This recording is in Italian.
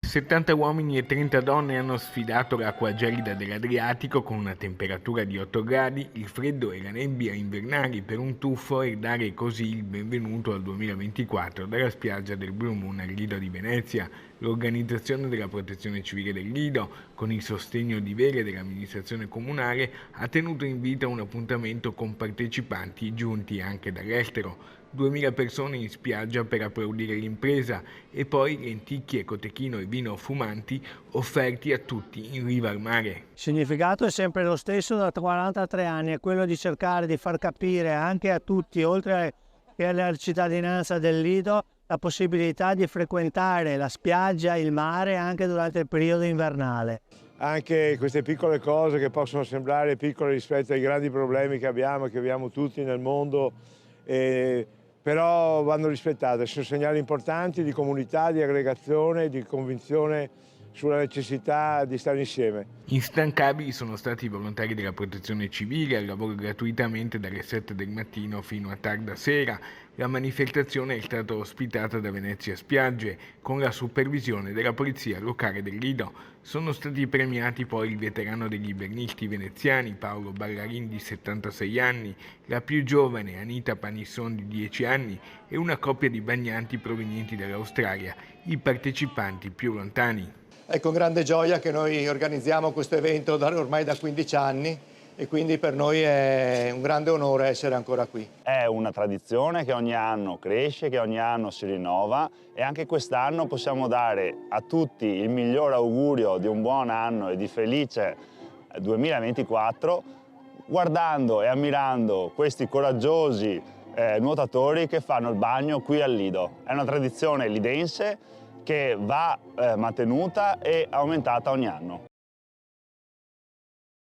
70 uomini e 30 donne hanno sfidato l'acqua gelida dell'Adriatico con una temperatura di 8 gradi, il freddo e la nebbia invernali per un tuffo e dare così il benvenuto al 2024 dalla spiaggia del Blue Moon al Lido di Venezia. L'organizzazione della Protezione Civile del Lido, con il sostegno di Vele dell'amministrazione comunale, ha tenuto in vita un appuntamento con partecipanti giunti anche dall'estero. 2000 persone in spiaggia per applaudire l'impresa e poi lenticchie, cotechino e vino fumanti offerti a tutti in riva al mare. Il significato è sempre lo stesso da 43 anni, è quello di cercare di far capire anche a tutti, oltre che alla cittadinanza del Lido, la possibilità di frequentare la spiaggia, il mare anche durante il periodo invernale. Anche queste piccole cose che possono sembrare piccole rispetto ai grandi problemi che abbiamo tutti nel mondo, però vanno rispettate, sono segnali importanti di comunità, di aggregazione, di convinzione sulla necessità di stare insieme. Instancabili sono stati i volontari della Protezione Civile al lavoro gratuitamente dalle 7 del mattino fino a tarda sera. La manifestazione è stata ospitata da Venezia Spiagge con la supervisione della Polizia Locale del Lido. Sono stati premiati poi il veterano degli ibernisti veneziani Paolo Ballarin di 76 anni, la più giovane Anita Panisson di 10 anni e una coppia di bagnanti provenienti dall'Australia, i partecipanti più lontani. È con grande gioia che noi organizziamo questo evento ormai da 15 anni e quindi per noi è un grande onore essere ancora qui. È una tradizione che ogni anno cresce, che ogni anno si rinnova e anche quest'anno possiamo dare a tutti il miglior augurio di un buon anno e di felice 2024 guardando e ammirando questi coraggiosi nuotatori che fanno il bagno qui al Lido. È una tradizione lidense che va mantenuta e aumentata ogni anno.